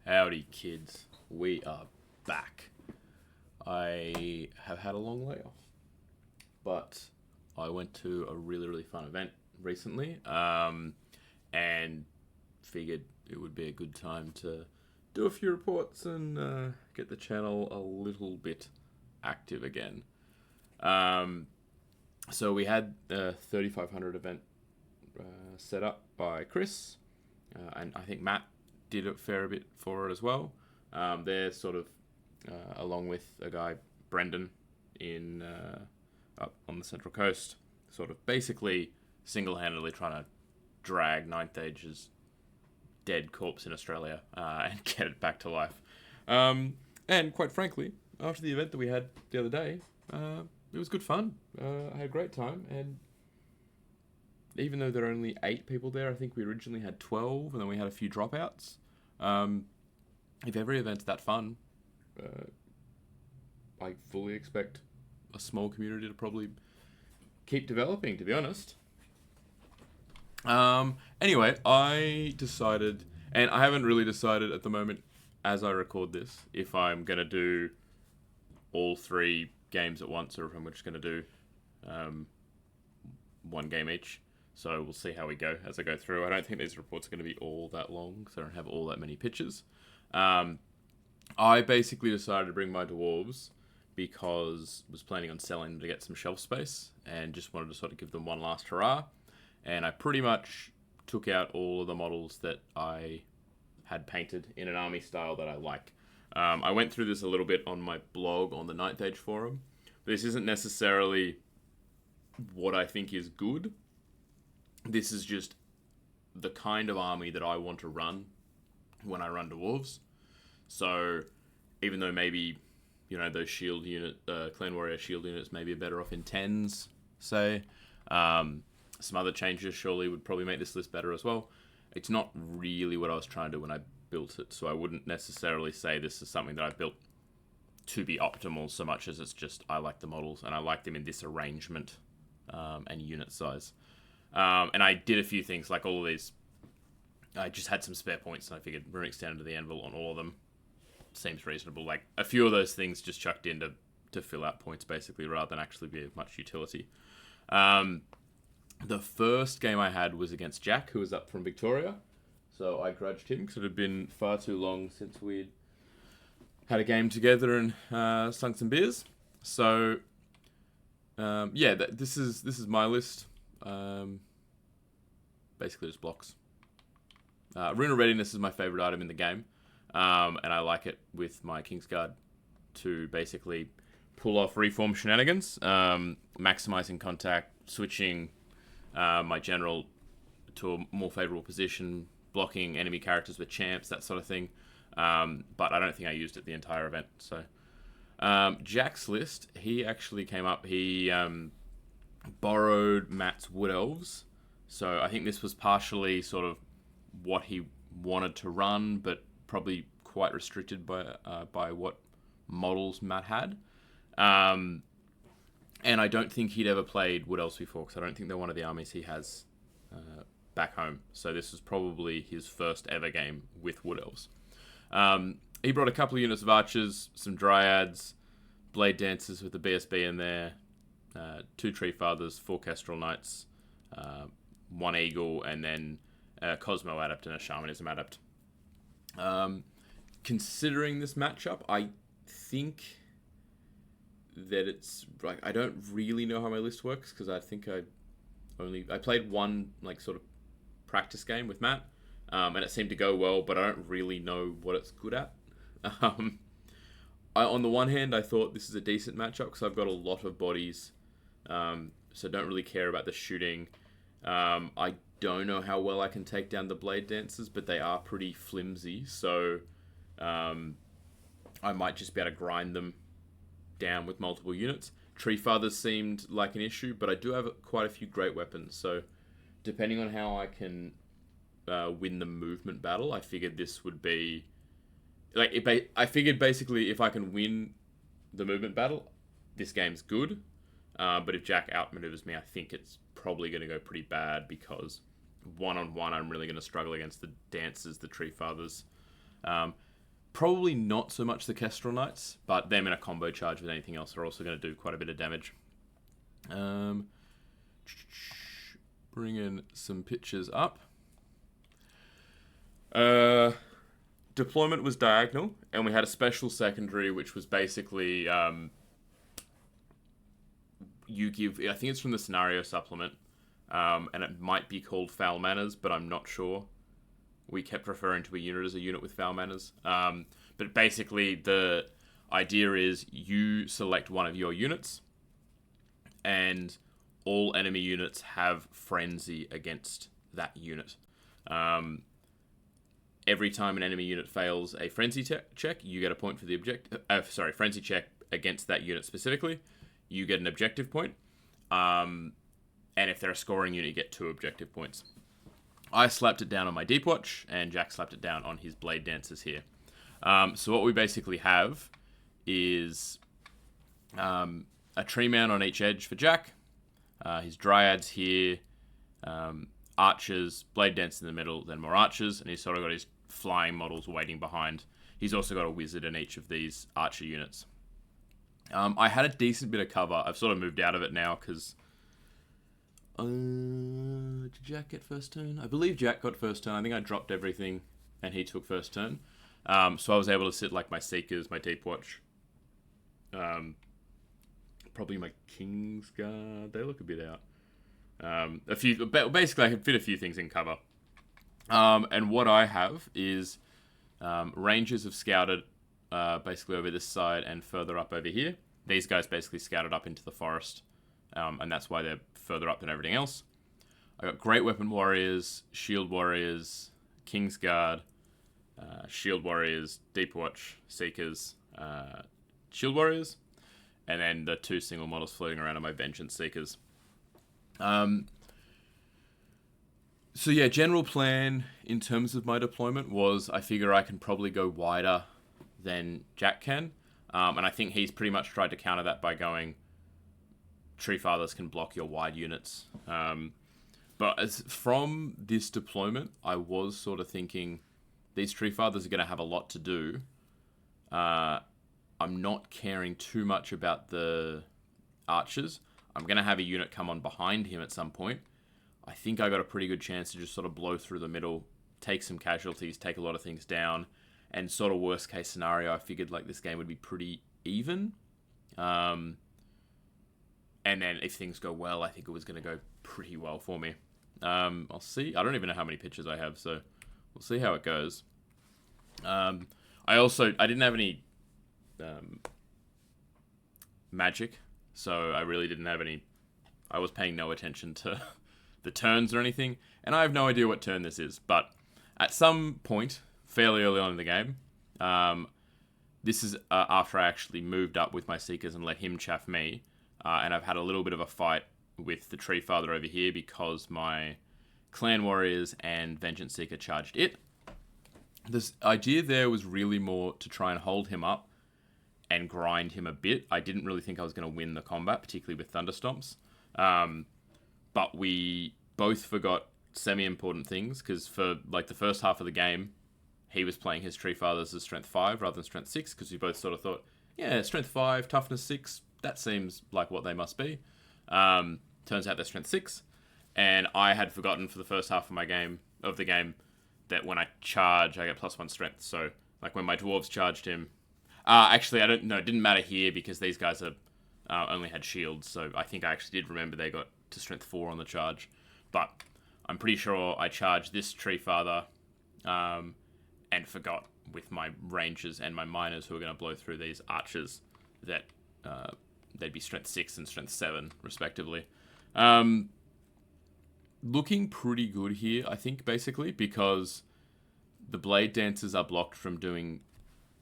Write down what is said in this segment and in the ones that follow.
Howdy, kids. We are back. I have had a long layoff, but I went to a really fun event recently, and figured it would be a good time to do a few reports and get the channel a little bit active again. So we had a 3500 event set up by Chris, and I think Matt did a fair bit for it as well. They're sort of, along with a guy, Brendan, in up on the Central Coast, sort of basically single-handedly trying to drag Ninth Age's dead corpse in Australia and get it back to life. And quite frankly, after the event that we had the other day, it was good fun. I had a great time, and even though there are only 8 people there, I think we originally had 12, and then we had a few dropouts. If every event's that fun, I fully expect a small community to probably keep developing, to be honest. Anyway, I decided, and I haven't really decided at the moment as I record this, if I'm going to do all 3 games at once or if I'm just going to do one game each. So we'll see how we go as I go through. I don't think these reports are going to be all that long because I don't have all that many pictures. I basically decided to bring my dwarves because I was planning on selling them to get some shelf space and just wanted to sort of give them one last hurrah. And I pretty much took out all of the models that I had painted in an army style that I like. I went through this a little bit on my blog on the Ninth Age forum. This isn't necessarily what I think is good. This is just the kind of army that I want to run when I run dwarves. So even though maybe, those shield unit, Clan Warrior shield units maybe are better off in 10s, say. Some other changes surely would probably make this list better as well. It's not really what I was trying to do when I built it, so I wouldn't necessarily say this is something that I built to be optimal so much as it's just I like the models and I like them in this arrangement and unit size. And I did a few things, like all of these. I just had some spare points, and I figured Runic Standard to the Anvil on all of them seems reasonable. Like, a few of those things just chucked in to fill out points, basically, rather than actually be of much utility. The first game I had was against Jack, who was up from Victoria. So I grudged him, because it had been far too long since we'd had a game together and sung some beers. So, this is my list. Basically just blocks. Runa Readiness is my favourite item in the game, and I like it with my Kingsguard to basically pull off reform shenanigans, maximising contact, switching my general to a more favourable position, blocking enemy characters with champs, that sort of thing. But I don't think I used it the entire event. So Jack's list, he actually came up, he borrowed Matt's Wood Elves. So I think this was partially sort of what he wanted to run, but probably quite restricted by what models Matt had. And I don't think he'd ever played Wood Elves before, because I don't think they're one of the armies he has back home. So this was probably his first ever game with Wood Elves. He brought a couple of units of archers, some dryads, blade dancers with the BSB in there, 2 tree fathers, 4 kestrel knights, 1 eagle, and then a Cosmo adept and a shamanism adept. Considering this matchup, I think that it's like, I don't really know how my list works, because I think I played one sort of practice game with Matt, and it seemed to go well, but I don't really know what it's good at. On the one hand, I thought this is a decent matchup because I've got a lot of bodies, so don't really care about the shooting. I don't know how well I can take down the blade dancers, but they are pretty flimsy, so I might just be able to grind them down with multiple units. Tree fathers seemed like an issue, but I do have quite a few great weapons, so depending on how I can win the movement battle, I figured this would be I figured basically if I can win the movement battle, this game's good. But if Jack outmaneuvers me, I think it's probably going to go pretty bad, because one-on-one I'm really going to struggle against the dancers, the tree fathers. Probably not so much the Kestrel Knights, but them in a combo charge with anything else are also going to do quite a bit of damage. Bring in some pictures up. Deployment was diagonal, and we had a special secondary, which was basically you give. I think it's from the scenario supplement, and it might be called foul manners, but I'm not sure. We kept referring to a unit as a unit with foul manners. But basically, the idea is you select one of your units, and all enemy units have frenzy against that unit. Every time an enemy unit fails a frenzy check, you get a point for the frenzy check against that unit specifically. You get an objective point. And if they're a scoring unit, you get 2 objective points. I slapped it down on my Deep Watch, and Jack slapped it down on his Blade Dancers here. So what we basically have is a tree man on each edge for Jack, his Dryads here, archers, Blade Dancers in the middle, then more archers, and he's sort of got his flying models waiting behind. He's also got a wizard in each of these archer units. I had a decent bit of cover. I've sort of moved out of it now because... did Jack get first turn? I believe Jack got first turn. I think I dropped everything and he took first turn. So I was able to sit like my Seekers, my Deep Watch, probably my Kingsguard. They look a bit out. Basically I can fit a few things in cover. And what I have is Rangers have scouted basically over this side and further up over here. These guys basically scouted up into the forest, and that's why they're further up than everything else. I got Great Weapon Warriors, Shield Warriors, Kingsguard, Shield Warriors, Deep Watch, Seekers, Shield Warriors, and then the 2 single models floating around are my Vengeance Seekers. So yeah, general plan in terms of my deployment was I figure I can probably go wider than Jack can, and I think he's pretty much tried to counter that by going Tree Fathers can block your wide units. But as from this deployment, I was sort of thinking these Tree Fathers are going to have a lot to do. I'm not caring too much about the archers. I'm going to have a unit come on behind him at some point. I think I got a pretty good chance to just sort of blow through the middle, take some casualties, take a lot of things down, and sort of worst case scenario, I figured like this game would be pretty even. And then if things go well, I think it was going to go pretty well for me. I'll see. I don't even know how many pitches I have, so we'll see how it goes. I didn't have any magic, so I really didn't have any... I was paying no attention to the turns or anything, and I have no idea what turn this is, but at some point, fairly early on in the game, this is after I actually moved up with my Seekers and let him chaff me, and I've had a little bit of a fight with the Tree Father over here because my Clan Warriors and Vengeance Seeker charged it. This idea there was really more to try and hold him up and grind him a bit. I didn't really think I was going to win the combat, particularly with Thunderstomps. But we both forgot semi-important things, because for like the first half of the game, he was playing his Tree Fathers as Strength 5 rather than Strength 6, because we both sort of thought, yeah, Strength 5, Toughness 6, that seems like what they must be. Turns out they're Strength 6, and I had forgotten for the first half of the game that when I charge, I get +1 Strength. So, like when my Dwarves charged him... actually, I don't know, it didn't matter here because these guys are only had shields, so I think I actually did remember they got to Strength 4 on the charge. But I'm pretty sure I charged this Tree Father and forgot with my Rangers and my Miners who are going to blow through these Archers that they'd be Strength 6 and Strength 7, respectively. Looking pretty good here, I think, basically, because the Blade Dancers are blocked from doing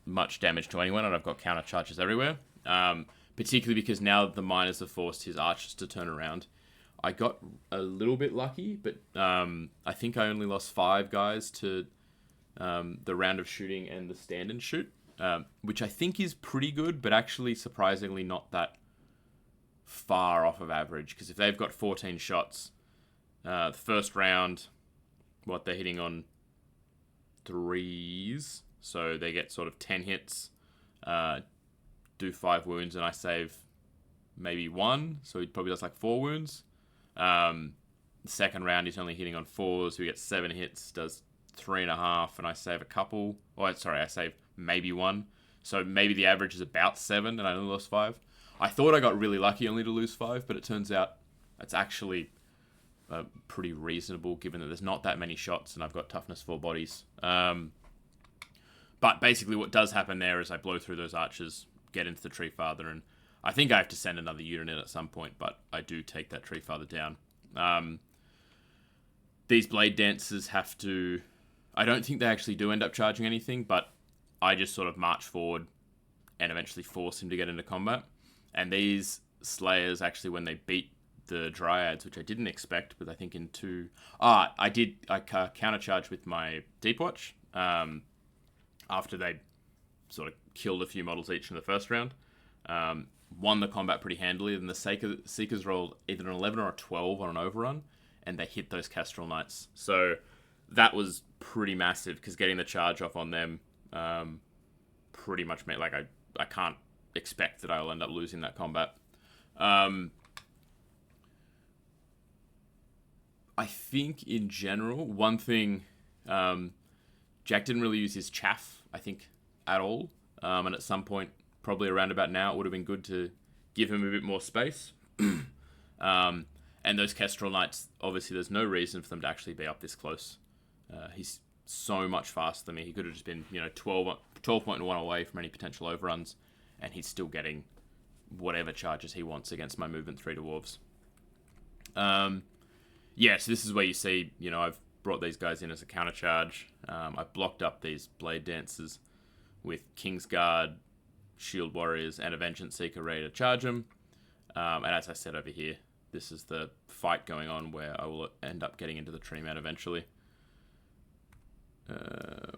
much damage to anyone, and I've got counter charges everywhere. Particularly because now the Miners have forced his Archers to turn around. I got a little bit lucky, but I think I only lost 5 guys to the round of shooting and the stand and shoot, which I think is pretty good, but actually surprisingly not that far off of average, because if they've got 14 shots, the first round, they're hitting on 3s, So they get sort of 10 hits, do 5 wounds, and I save maybe 1. So he probably does like 4 wounds. The second round, he's only hitting on 4s, so he gets 7 hits, does 3.5, and I save a couple. I save maybe 1. So maybe the average is about 7, and I only lost 5. I thought I got really lucky only to lose 5, but it turns out it's actually pretty reasonable given that there's not that many shots and I've got toughness 4 bodies. But basically what does happen there is I blow through those archers, get into the tree father, and I think I have to send another unit in at some point, but I do take that tree father down. These blade dancers have to... I don't think they actually do end up charging anything, but I just sort of march forward and eventually force him to get into combat. And these slayers, actually, when they beat the dryads, which I didn't expect, but I think in 2... I countercharged with my Deep Watch after they sort of killed a few models each in the first round. Won the combat pretty handily, and the Seekers rolled either an 11 or a 12 on an overrun, and they hit those Kestrel Knights. So that was pretty massive, because getting the charge off on them pretty much meant, like, I can't expect that I'll end up losing that combat. I think, in general, one thing... Jack didn't really use his chaff, I think, at all. And at some point, probably around about now, it would have been good to give him a bit more space. And those Kestrel Knights, obviously, there's no reason for them to actually be up this close. He's so much faster than me. He could have just been, 12.1 away from any potential overruns, and he's still getting whatever charges he wants against my movement 3 dwarves. So this is where you see, I've brought these guys in as a counter charge. I've blocked up these blade dancers with Kingsguard, Shield Warriors, and a Vengeance Seeker ready to charge them. And as I said over here, this is the fight going on where I will end up getting into the tree man eventually.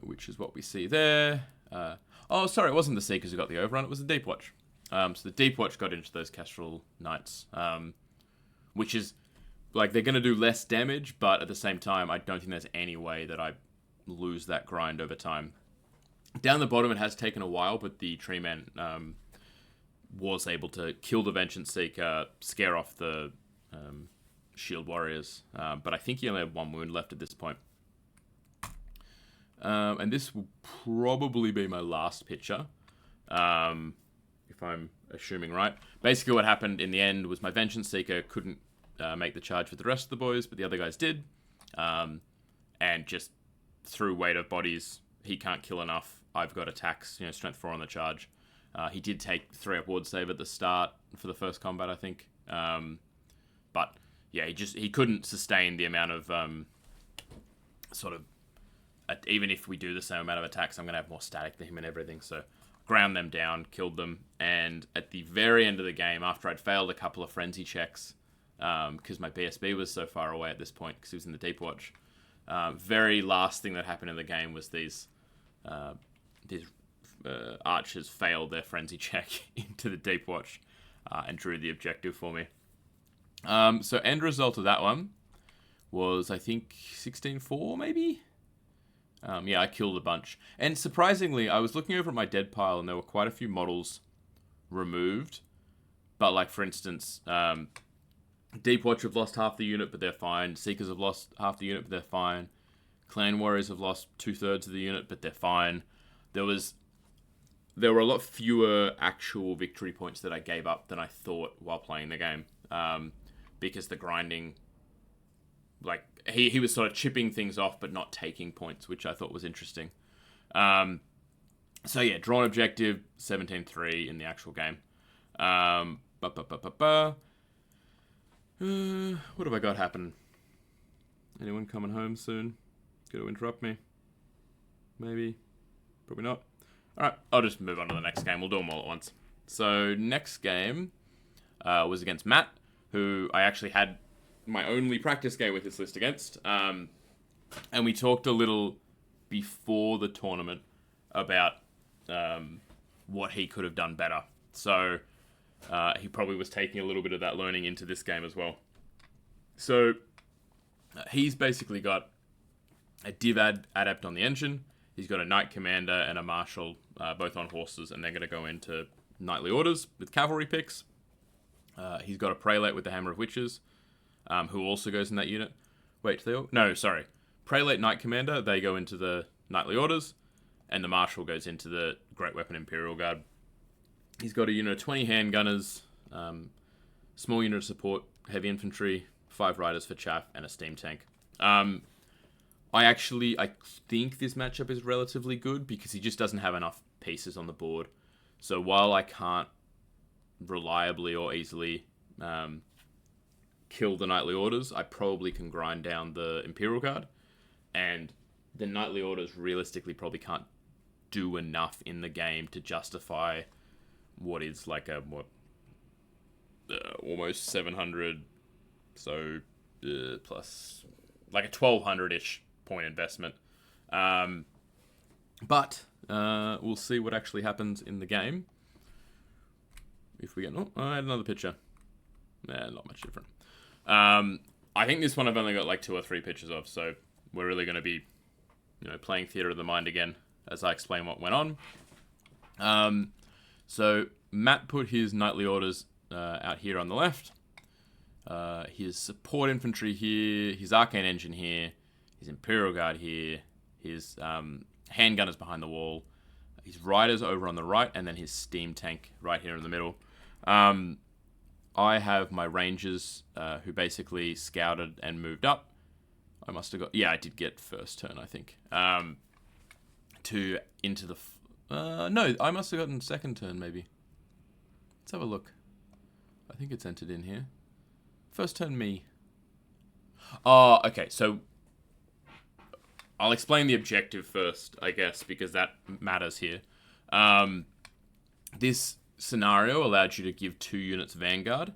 Which is what we see there. It wasn't the Seekers who got the overrun, it was the Deep Watch. So the Deep Watch got into those Kestrel Knights, which is, like, they're going to do less damage, but at the same time, I don't think there's any way that I lose that grind over time. Down the bottom, it has taken a while, but the tree man was able to kill the Vengeance Seeker, scare off the Shield Warriors, but I think he only had 1 wound left at this point. And this will probably be my last picture, if I'm assuming right. Basically what happened in the end was my Vengeance Seeker couldn't make the charge with the rest of the boys, but the other guys did. And just through weight of bodies, he can't kill enough. I've got attacks, strength 4 on the charge. He did take 3 up ward save at the start for the first combat, I think. But yeah, he couldn't sustain the amount of even if we do the same amount of attacks, I'm going to have more static than him and everything. So ground them down, killed them. And at the very end of the game, after I'd failed a couple of frenzy checks, because my BSB was so far away at this point because he was in the Deep Watch, very last thing that happened in the game was these archers failed their frenzy check into the Deep Watch and drew the objective for me. So end result of that one was, I think, 16-4 maybe? I killed a bunch. And surprisingly, I was looking over at my dead pile and there were quite a few models removed. But, like, for instance, Deep Watch have lost half the unit, but they're fine. Seekers have lost half the unit, but they're fine. Clan Warriors have lost 2/3 of the unit, but they're fine. There were a lot fewer actual victory points that I gave up than I thought while playing the game. Because the grinding... Like, he was sort of chipping things off, but not taking points, which I thought was interesting. Drawn objective, 17-3 in the actual game. What have I got happen? Anyone coming home soon? Going to interrupt me? Maybe. Probably not. Alright, I'll just move on to the next game. We'll do them all at once. So, next game was against Matt, who I actually had my only practice game with this list against. And we talked a little before the tournament about what he could have done better. So he probably was taking a little bit of that learning into this game as well. So he's basically got a div adept on the engine. He's got a Knight Commander and a Marshal, both on horses, and they're going to go into knightly orders with cavalry picks. He's got a Prelate with the Hammer of Witches, who also goes in that unit. Wait, Prelate Knight Commander, they go into the knightly orders, and the Marshal goes into the Great Weapon Imperial Guard. He's got a unit of 20 handgunners, small unit of support, heavy infantry, 5 riders for chaff, and a steam tank. I think this matchup is relatively good because he just doesn't have enough pieces on the board. So while I can't reliably or easily kill the knightly orders, I probably can grind down the Imperial Guard. And the knightly orders realistically probably can't do enough in the game to justify what is like a almost 700, so plus like a 1200-ish point investment. But we'll see what actually happens in the game. If we get... Oh, I had another picture. Not much different. I think this one I've only got like 2 or 3 pictures of, so we're really going to be, playing Theatre of the Mind again as I explain what went on. So Matt put his knightly orders out here on the left. His support infantry here, his arcane engine here, his Imperial Guard here, his handgunners behind the wall, his riders over on the right, and then his steam tank right here in the middle. I have my rangers who basically scouted and moved up. I must have got... Yeah, I did get first turn, I think. Into the... no, I must have gotten second turn, maybe. Let's have a look. I think it's entered in here. First turn, me. Oh, okay, so... I'll explain the objective first, I guess, because that matters here. This scenario allowed you to give 2 units Vanguard,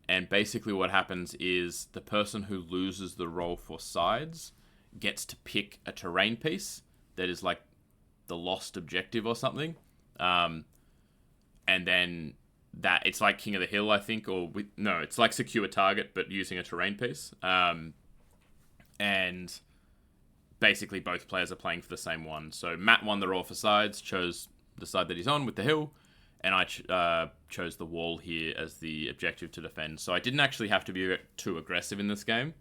and basically what happens is the person who loses the roll for sides gets to pick a terrain piece that is like the lost objective or something, and then that it's like King of the Hill, I think, it's like Secure Target but using a terrain piece, and basically both players are playing for the same one. So Matt won the roll for sides, chose the side that he's on with the hill, and I chose the wall here as the objective to defend. So I didn't actually have to be too aggressive in this game,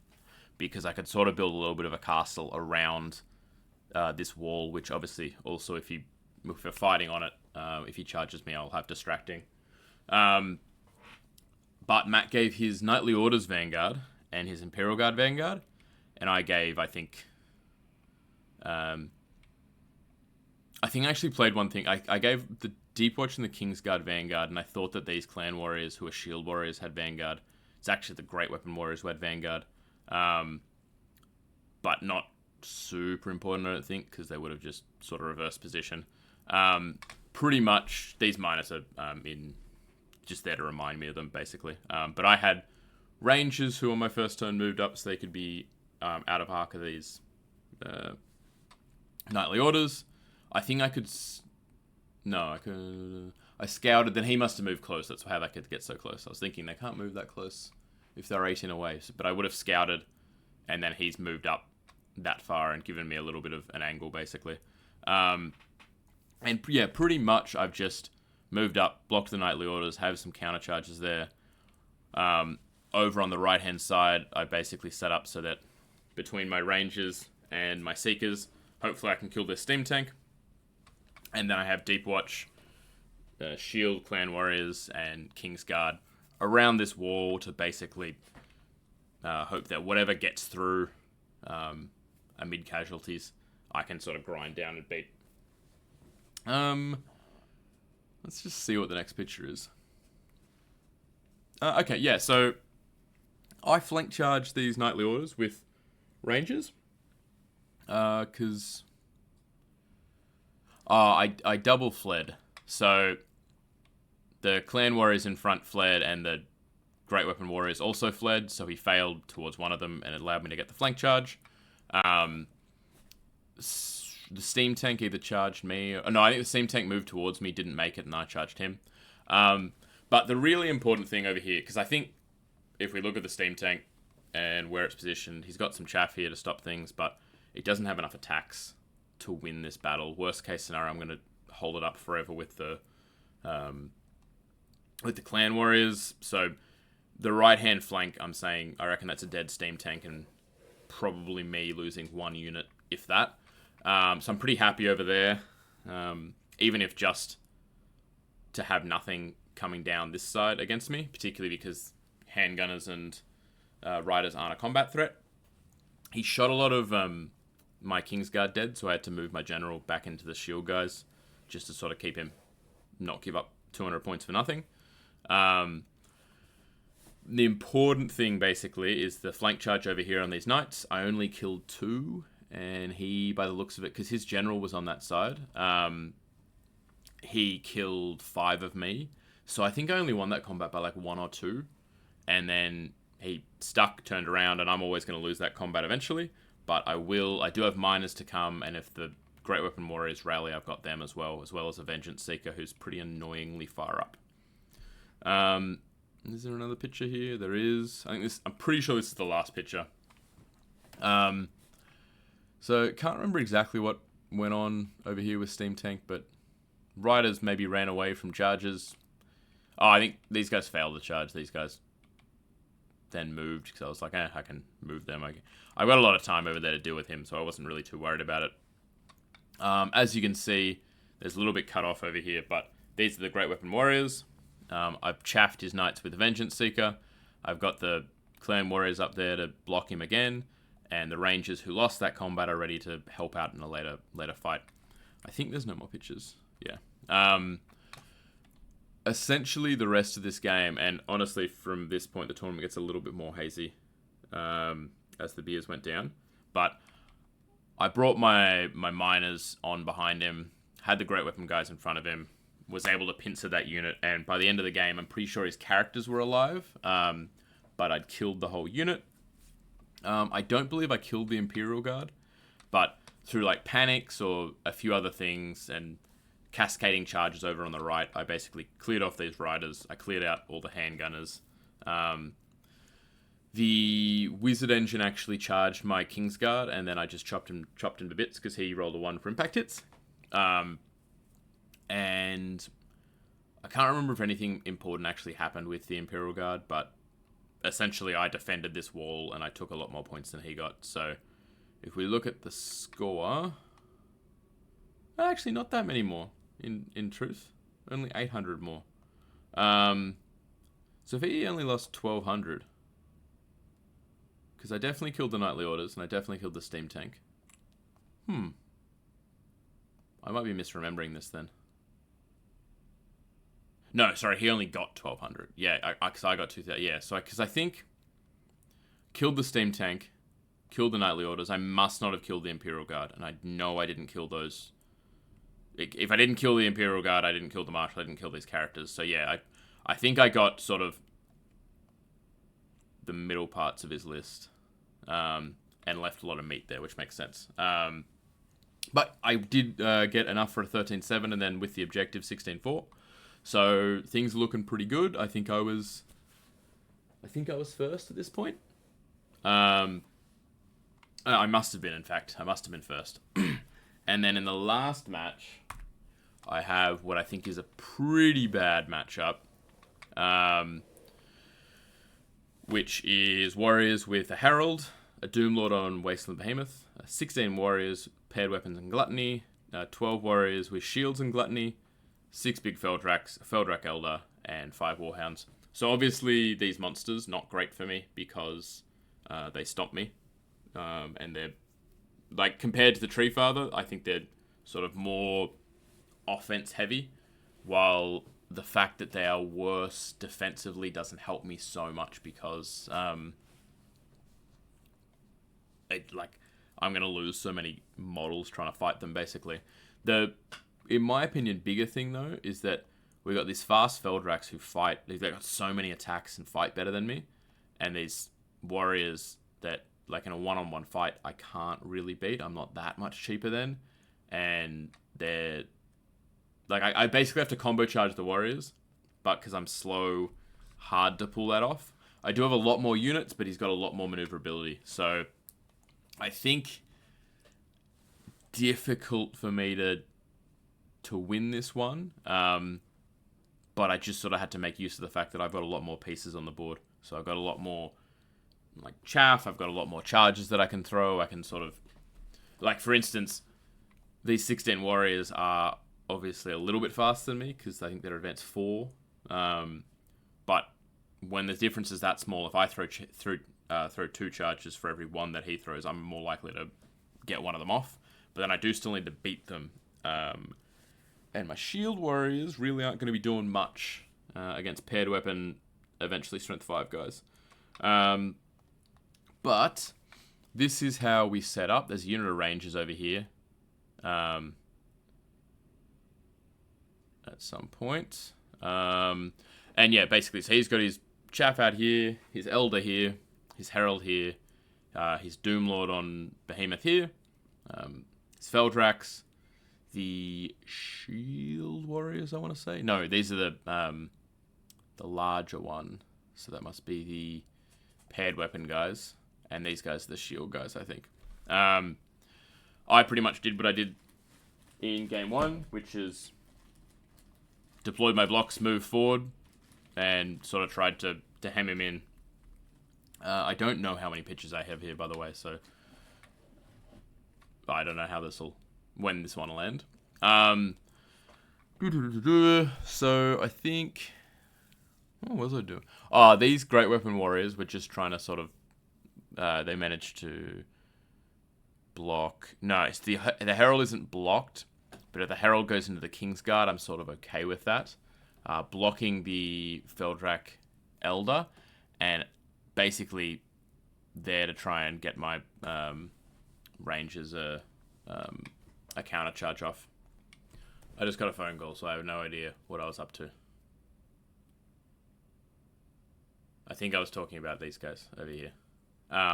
because I could sort of build a little bit of a castle around this wall, which obviously also if we're fighting on it, if he charges me, I'll have distracting. But Matt gave his Knightly Orders Vanguard and his Imperial Guard Vanguard, and I gave, I think I actually played one thing. I gave the Deep Watch and the Kingsguard Vanguard, and I thought that these Clan Warriors who are Shield Warriors had Vanguard. It's actually the Great Weapon Warriors who had Vanguard. But not super important, I don't think, because they would have just sort of reversed position. Pretty much, these miners are in just there to remind me of them, basically. But I had Rangers who on my first turn moved up so they could be out of arc of these Knightly Orders. I think I could... No, I could... I scouted, then he must have moved close. That's how they could get so close. I was thinking they can't move that close if they're 18 away. But I would have scouted, and then he's moved up that far and given me a little bit of an angle, basically. And yeah, pretty much I've just moved up, blocked the Knightly Orders, have some counter charges there. Over on the right-hand side, I basically set up so that between my Rangers and my Seekers, hopefully I can kill their Steam Tank. And then I have Deep Watch, Shield, Clan Warriors, and Kingsguard around this wall to basically hope that whatever gets through amid casualties, I can sort of grind down and beat. Let's just see what the next picture is. Okay, yeah, so I flank charge these Knightly Orders with Rangers. Because... I double fled. So the Clan Warriors in front fled and the Great Weapon Warriors also fled. So he failed towards one of them and it allowed me to get the flank charge. The Steam Tank either charged me... No, I think the Steam Tank moved towards me, didn't make it, and I charged him. But the really important thing over here, because I think if we look at the Steam Tank and where it's positioned, he's got some chaff here to stop things, but it doesn't have enough attacks to win this battle. Worst case scenario, I'm going to hold it up forever with the clan warriors. So the right-hand flank, I reckon that's a dead steam tank and probably me losing 1 unit, if that. So I'm pretty happy over there, even if just to have nothing coming down this side against me, particularly because handgunners and riders aren't a combat threat. He shot a lot of my Kingsguard dead, so I had to move my general back into the shield guys just to sort of keep him not give up 200 points for nothing. The important thing, basically, is the flank charge over here on these knights. I only killed 2, and he, by the looks of it, because his general was on that side, he killed 5 of me. So I think I only won that combat by like 1 or 2, and then he stuck, turned around, and I'm always going to lose that combat eventually. But I do have miners to come, and if the Great Weapon Warriors rally, I've got them as well as a Vengeance Seeker, who's pretty annoyingly far up. Is there another picture here? There is. I'm pretty sure this is the last picture. So can't remember exactly what went on over here with Steam Tank, but riders maybe ran away from charges. Oh, I think these guys failed the charge. These guys then moved because I was like, I can move them. I've got a lot of time over there to deal with him, so I wasn't really too worried about it. As you can see, there's a little bit cut off over here, but these are the Great Weapon Warriors. I've chaffed his knights with the Vengeance Seeker. I've got the Clan Warriors up there to block him again, and the Rangers who lost that combat are ready to help out in a later fight. I think there's no more pictures. Yeah. Essentially, the rest of this game, and honestly, from this point, the tournament gets a little bit more hazy as the beers went down. But I brought my miners on behind him, had the Great Weapon guys in front of him, was able to pincer that unit, and by the end of the game, I'm pretty sure his characters were alive, but I'd killed the whole unit. I don't believe I killed the Imperial Guard, but through like panics or a few other things and cascading charges over on the right, I basically cleared off these riders. I cleared out all the handgunners. The Wizard Engine actually charged my Kingsguard, and then I just chopped him to bits because he rolled a 1 for impact hits. And I can't remember if anything important actually happened with the Imperial Guard, but essentially I defended this wall and I took a lot more points than he got. So if we look at the score, actually not that many more in truth, only 800 more. So if he only lost 1200, because I definitely killed the Knightly Orders and I definitely killed the Steam Tank. I might be misremembering this then. No, sorry, he only got 1200. Yeah, because I got 2000. Yeah, so because I think killed the Steam Tank, killed the Knightly Orders. I must not have killed the Imperial Guard, and I know I didn't kill those. If I didn't kill the Imperial Guard, I didn't kill the Marshal, I didn't kill these characters. So yeah, I think I got sort of the middle parts of his list, and left a lot of meat there, which makes sense. But I did get enough for a 13-7, and then with the objective 16-4. So things are looking pretty good. I think I was first at this point. I must have been, in fact. I must have been first. And then in the last match, I have what I think is a pretty bad matchup, which is Warriors with a Herald, a Doomlord on Wasteland Behemoth, 16 Warriors, paired weapons and gluttony, 12 Warriors with shields and gluttony, 6 big Feldraks, a Feldrak Elder, and 5 Warhounds. So obviously these monsters, not great for me because they stop me. And they're, like, compared to the Tree Father, I think they're sort of more offense heavy, while the fact that they are worse defensively doesn't help me so much because I'm going to lose so many models trying to fight them, basically. In my opinion, bigger thing, though, is that we've got these fast Feldraks who fight. They've got so many attacks and fight better than me. And these warriors that, like, in a one-on-one fight, I can't really beat. I'm not that much cheaper than. And they're... Like, I basically have to combo charge the warriors. But because I'm slow, hard to pull that off. I do have a lot more units, but he's got a lot more maneuverability. So, I think... difficult for me to win this one. But I just sort of had to make use of the fact that I've got a lot more pieces on the board. So I've got a lot more like chaff. I've got a lot more charges that I can throw. I can sort of, like for instance, these 16 warriors are obviously a little bit faster than me because I think they're advanced 4. But when the difference is that small, if I throw 2 charges for every 1 that he throws, I'm more likely to get one of them off. But then I do still need to beat them. And my shield warriors really aren't going to be doing much against paired weapon, eventually strength 5 guys. But this is how we set up. There's a unit of rangers over here. At some point. And yeah, basically, so he's got his chaff out here, his elder here, his herald here, his doomlord on behemoth here, his feldrax, the shield warriors, I want to say. No, these are the larger one. So that must be the paired weapon guys. And these guys are the shield guys, I think. I pretty much did what I did in game 1, which is deployed my blocks, moved forward, and sort of tried to hem him in. I don't know how many pitches I have here, by the way, so I don't know how when this one will end. So I think, what was I doing? Oh, these great weapon warriors were just trying to sort of, they managed to block. No, it's the herald isn't blocked, but if the herald goes into the Kingsguard, I'm sort of okay with that. Blocking the Feldrak Elder, and basically there to try and get my Rangers a counter charge off. I just got a phone call, so I have no idea what I was up to. I think I was talking about these guys over here.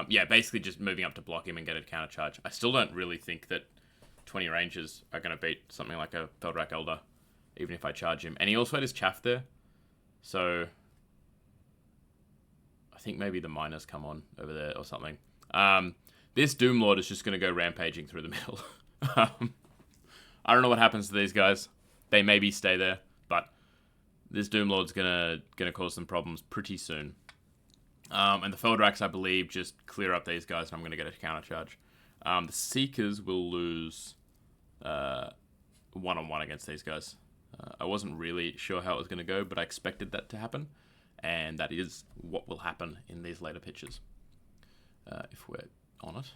Yeah, basically just moving up to block him and get a counter charge. I still don't really think that 20 Rangers are going to beat something like a Feldrak Elder, even if I charge him. And he also had his chaff there, so I think maybe the miners come on over there or something. This Doomlord is just going to go rampaging through the middle. I don't know what happens to these guys. They maybe stay there, but this Doomlord's gonna cause some problems pretty soon. And the Feldrax, I believe, just clear up these guys, and I'm gonna get a counter charge. The Seekers will lose one-on-one against these guys. I wasn't really sure how it was gonna go, but I expected that to happen, and that is what will happen in these later pitches. If we're on it,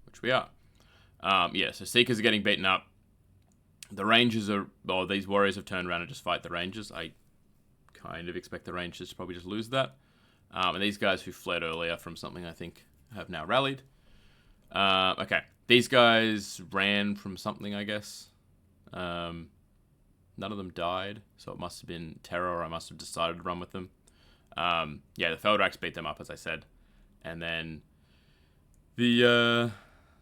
which we are. Yeah, so Seekers are getting beaten up. The Rangers these Warriors have turned around and just fight the Rangers. I kind of expect the Rangers to probably just lose that. And these guys who fled earlier from something, I think, have now rallied. Okay, these guys ran from something, I guess. None of them died, so it must have been terror, or I must have decided to run with them. Yeah, the Feldrax beat them up, as I said. And then the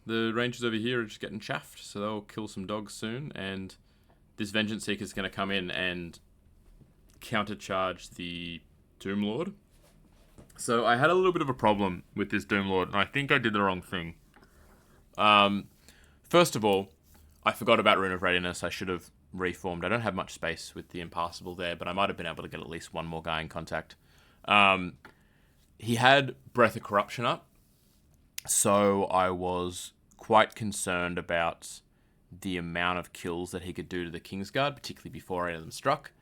Rangers over here are just getting chaffed, so they'll kill some dogs soon, and this Vengeance Seeker is going to come in and countercharge the Doomlord. So I had a little bit of a problem with this Doomlord, and I think I did the wrong thing. First of all, I forgot about Rune of Readiness. I should have reformed. I don't have much space with the Impassable there, but I might have been able to get at least one more guy in contact. He had Breath of Corruption up, so I was quite concerned about the amount of kills that he could do to the Kingsguard, particularly before any of them struck.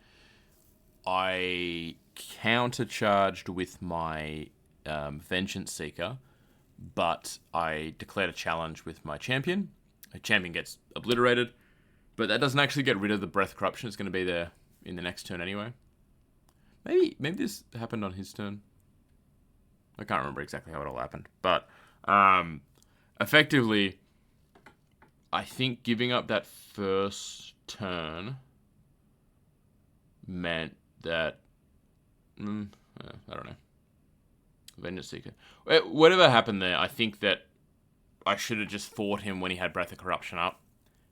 I countercharged with my Vengeance Seeker, but I declared a challenge with my champion. My champion gets obliterated, but that doesn't actually get rid of the Breath of Corruption. It's going to be there in the next turn anyway. Maybe this happened on his turn. I can't remember exactly how it all happened, but effectively, I think giving up that first turn meant that I don't know. Vengeance Seeker. Whatever happened there, I think that I should have just fought him when he had Breath of Corruption up.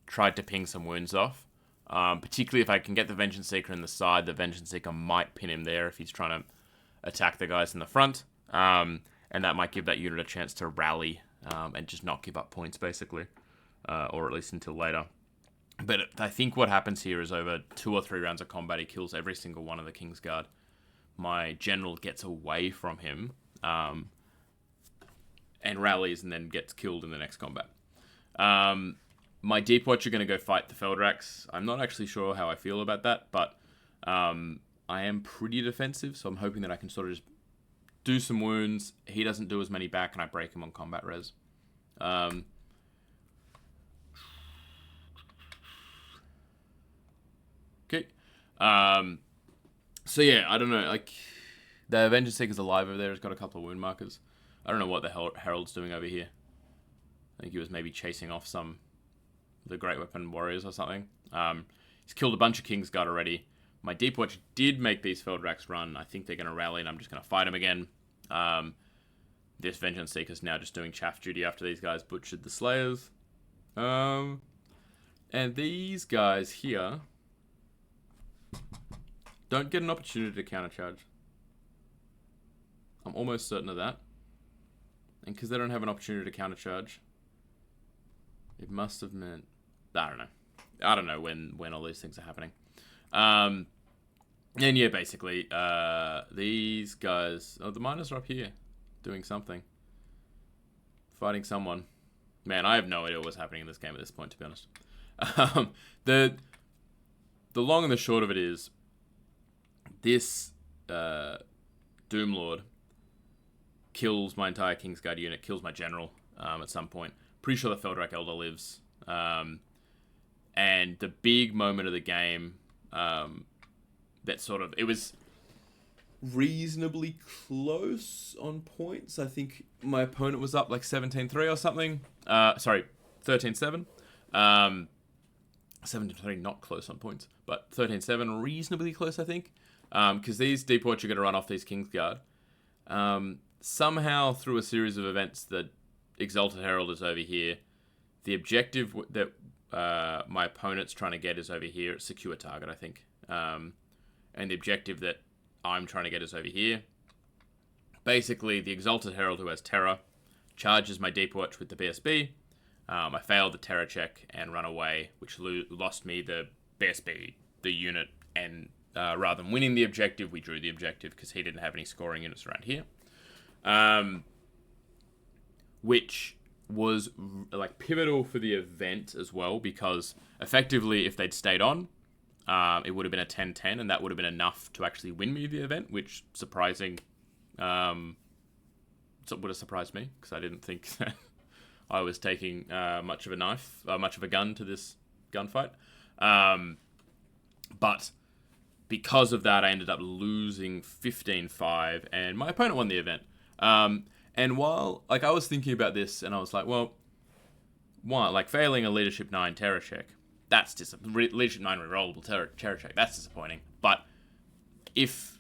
Tried to ping some wounds off. Particularly if I can get the Vengeance Seeker in the side, the Vengeance Seeker might pin him there if he's trying to attack the guys in the front. And that might give that unit a chance to rally and just not give up points, basically. or at least until later. But I think what happens here is over 2 or 3 rounds of combat, he kills every single one of the Kingsguard. My general gets away from him and rallies and then gets killed in the next combat. My Deep Watch are going to go fight the Feldrax. I'm not actually sure how I feel about that, but I am pretty defensive, so I'm hoping that I can sort of just do some wounds. He doesn't do as many back, and I break him on combat res. Okay. So yeah, I don't know. Like, the Avenger Seeker's alive over there. He's got a couple of wound markers. I don't know what the hell Herald's doing over here. I think he was maybe chasing off the Great Weapon Warriors or something. He's killed a bunch of Kingsguard already. My Deep Watch did make these Feldrax run. I think they're going to rally, and I'm just going to fight him again. This Vengeance Seeker's now just doing chaff duty after these guys butchered the Slayers. And these guys here don't get an opportunity to countercharge. I'm almost certain of that. And because they don't have an opportunity to countercharge, it must have meant... I don't know. I don't know when all these things are happening. And yeah, basically, these guys... Oh, the miners are up here doing something. Fighting someone. Man, I have no idea what's happening in this game at this point, to be honest. The long and the short of it is, this Doomlord kills my entire Kingsguard unit, kills my general at some point. Pretty sure the Feldrak Elder lives. And the big moment of the game, that sort of... It was reasonably close on points. I think my opponent was up like 17-3 or something. Sorry, 13-7. 17-3, not close on points, but 13-7, reasonably close, I think. Because these Deep Watch are going to run off these Kingsguard. Somehow, through a series of events, the Exalted Herald is over here. The objective that my opponent's trying to get is over here. It's secure target, I think. And the objective that I'm trying to get is over here. Basically, the Exalted Herald, who has Terror, charges my Deep Watch with the BSB. I failed the Terror check and run away, which lost me the BSB, the unit, and rather than winning the objective, we drew the objective because he didn't have any scoring units around here. Which was like pivotal for the event as well, because effectively, if they'd stayed on, it would have been a 10-10, and that would have been enough to actually win me the event, which surprising, would have surprised me, because I didn't think that I was taking much of a gun to this gunfight. But because of that, I ended up losing 15-5, and my opponent won the event. And while, like, I was thinking about this, and I was like, well, why? Like, failing a Leadership 9 Terror check, that's Leadership 9 rerollable terror check, that's disappointing. But if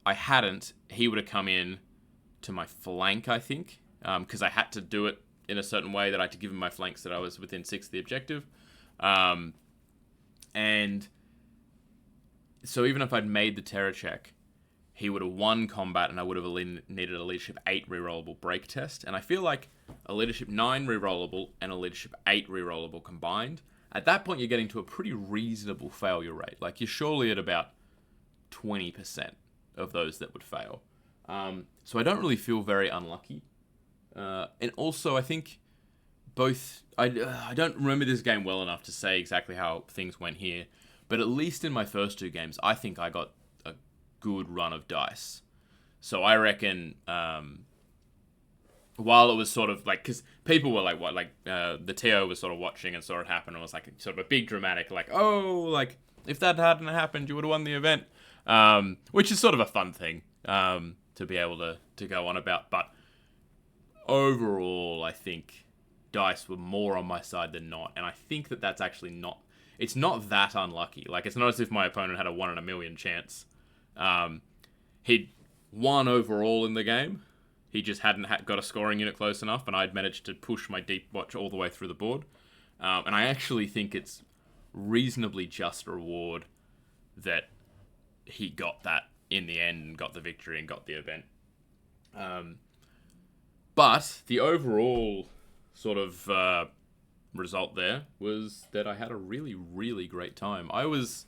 I hadn't, he would have come in to my flank, I think, because I had to do it in a certain way that I had to give him my flanks that I was within 6 of the objective. And so even if I'd made the terror check, he would have won combat, and I would have needed a Leadership 8 rerollable break test. And I feel like a Leadership 9 rerollable and a Leadership 8 rerollable combined, at that point you're getting to a pretty reasonable failure rate. Like, you're surely at about 20% of those that would fail. So I don't really feel very unlucky. And also, I think both... I don't remember this game well enough to say exactly how things went here, but at least in my first 2 games, I think I got a good run of dice. So I reckon, while it was sort of like... Because people were like, what? Like, the TO was sort of watching and saw it happen, and was like sort of a big dramatic, like, oh, like, if that hadn't happened, you would have won the event. Which is sort of a fun thing to be able to go on about, but overall, I think dice were more on my side than not, and I think that that's actually not... It's not that unlucky. Like, it's not as if my opponent had a 1 in a million chance. He'd won overall in the game. He just hadn't got a scoring unit close enough, and I'd managed to push my Deep Watch all the way through the board. And I actually think it's reasonably just reward that he got that in the end and got the victory and got the event. But the overall sort of result there was that I had a really, really great time. I was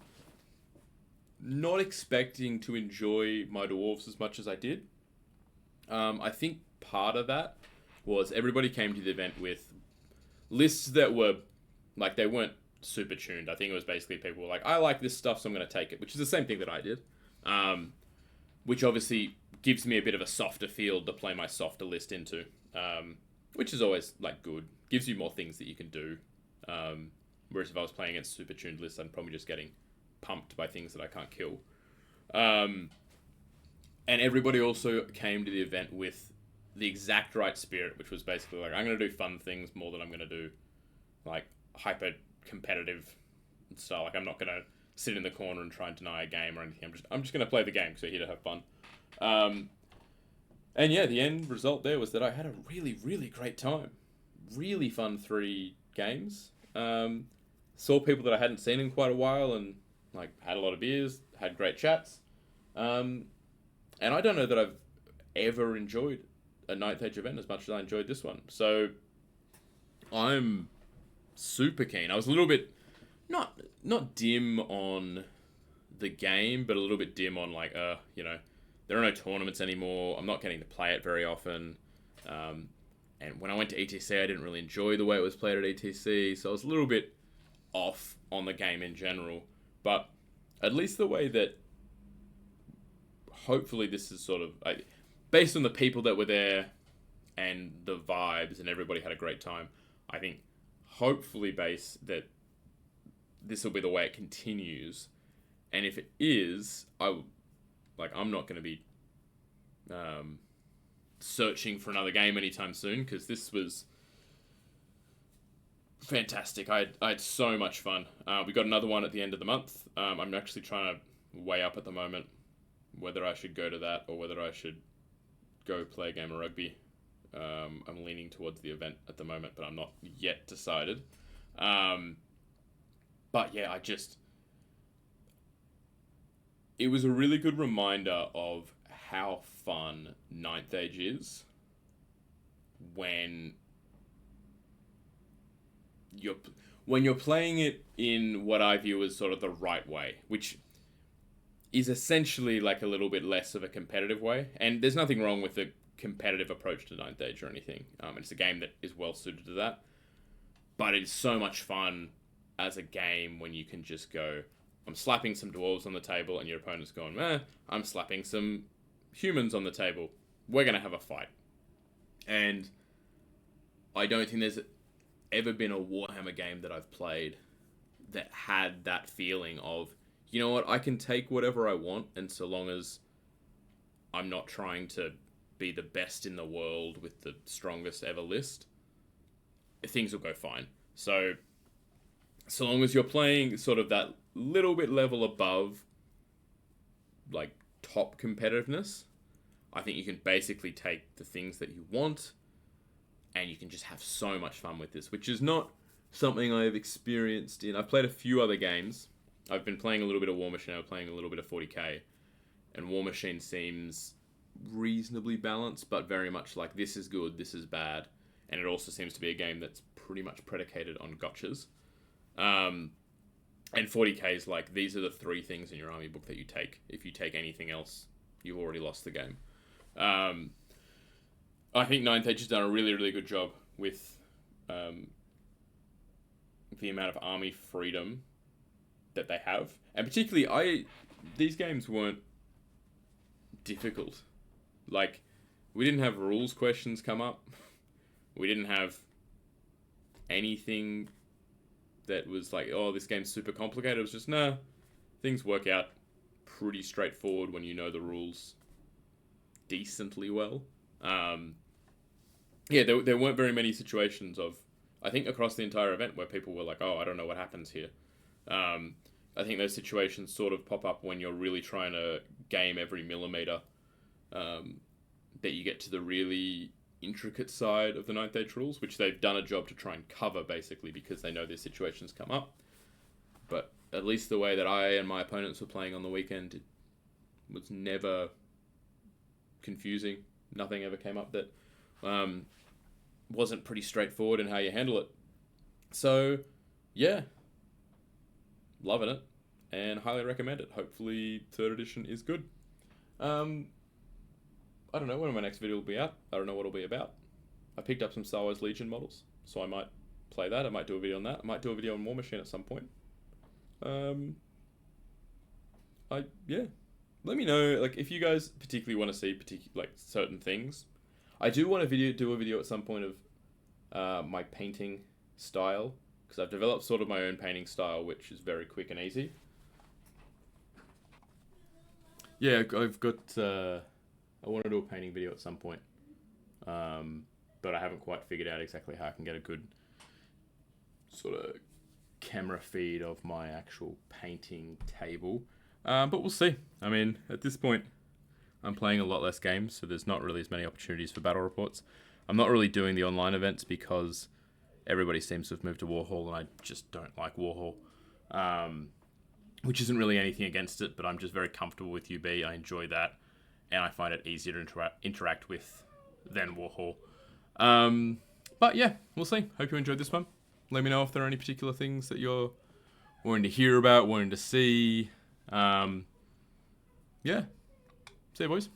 not expecting to enjoy my dwarves as much as I did. I think part of that was everybody came to the event with lists that were, like, they weren't super tuned. I think it was basically people were like, I like this stuff, so I'm going to take it, which is the same thing that I did. Which obviously gives me a bit of a softer field to play my softer list into, which is always, like, good. Gives you more things that you can do. Whereas if I was playing against super tuned lists, I'm probably just getting pumped by things that I can't kill. And everybody also came to the event with the exact right spirit, which was basically like, I'm going to do fun things more than I'm going to do, like, hyper competitive style. Like, I'm not going to sit in the corner and try and deny a game or anything. I'm just going to play the game because we're here to have fun. And yeah, the end result there was that I had a really, really great time. Really fun 3 games. Saw people that I hadn't seen in quite a while and, like, had a lot of beers, had great chats. And I don't know that I've ever enjoyed a Ninth Age event as much as I enjoyed this one. So I'm super keen. I was a little bit not dim on the game, but a little bit dim on, like, there are no tournaments anymore. I'm not getting to play it very often. And when I went to ETC, I didn't really enjoy the way it was played at ETC, so I was a little bit off on the game in general. But at least the way that, hopefully this is sort of, based on the people that were there and the vibes and everybody had a great time, I think hopefully that this will be the way it continues. And if it is, I'm not going to be searching for another game anytime soon, because this was fantastic. I had so much fun. We got another one at the end of the month. I'm actually trying to weigh up at the moment whether I should go to that or whether I should go play a game of rugby. I'm leaning towards the event at the moment, but I'm not yet decided. But yeah, it was a really good reminder of how fun Ninth Age is when you're playing it in what I view as sort of the right way, which is essentially like a little bit less of a competitive way. And there's nothing wrong with the competitive approach to Ninth Age or anything. It's a game that is well suited to that. But it's so much fun as a game when you can just go, I'm slapping some dwarves on the table, and your opponent's going, I'm slapping some humans on the table. We're going to have a fight. And I don't think there's ever been a Warhammer game that I've played that had that feeling of, you know what, I can take whatever I want, and so long as I'm not trying to be the best in the world with the strongest ever list, things will go fine. So long as you're playing sort of that little bit level above, like, top competitiveness, I think you can basically take the things that you want and you can just have so much fun with this, which is not something I've experienced in... I've played a few other games. I've been playing a little bit of War Machine, I'm playing a little bit of 40k, and War Machine seems reasonably balanced, but very much like, this is good, this is bad, and it also seems to be a game that's pretty much predicated on gotchas. And 40k is like, these are the 3 things in your army book that you take. If you take anything else, you've already lost the game. I think Ninth Age has done a really, really good job with the amount of army freedom that they have. And particularly, these games weren't difficult. Like, we didn't have rules questions come up. We didn't have anything that was like, oh, this game's super complicated. It was just, things work out pretty straightforward when you know the rules decently well. There weren't very many situations of, I think across the entire event, where people were like, oh, I don't know what happens here. I think those situations sort of pop up when you're really trying to game every millimeter, that you get to the really intricate side of the Ninth Age rules, which they've done a job to try and cover, basically, because they know their situations come up. But at least the way that I and my opponents were playing on the weekend, it was never confusing. Nothing ever came up that wasn't pretty straightforward in how you handle it. So, yeah, loving it and highly recommend it. Hopefully, third edition is good. Um, I don't know when my next video will be out. I don't know what it'll be about. I picked up some Star Wars Legion models, so I might play that. I might do a video on that. I might do a video on War Machine at some point. Yeah. Let me know, like, if you guys particularly want to see certain things. I do want to do a video at some point of my painting style, because I've developed sort of my own painting style, which is very quick and easy. Yeah, I've got. I want to do a painting video at some point, but I haven't quite figured out exactly how I can get a good sort of camera feed of my actual painting table. But we'll see. I mean, at this point, I'm playing a lot less games, so there's not really as many opportunities for battle reports. I'm not really doing the online events because everybody seems to have moved to Warhol, and I just don't like Warhol. Which isn't really anything against it, but I'm just very comfortable with UB. I enjoy that, and I find it easier to interact with than Warhol. But yeah, we'll see. Hope you enjoyed this one. Let me know if there are any particular things that you're wanting to hear about, wanting to see. Yeah. See you, boys.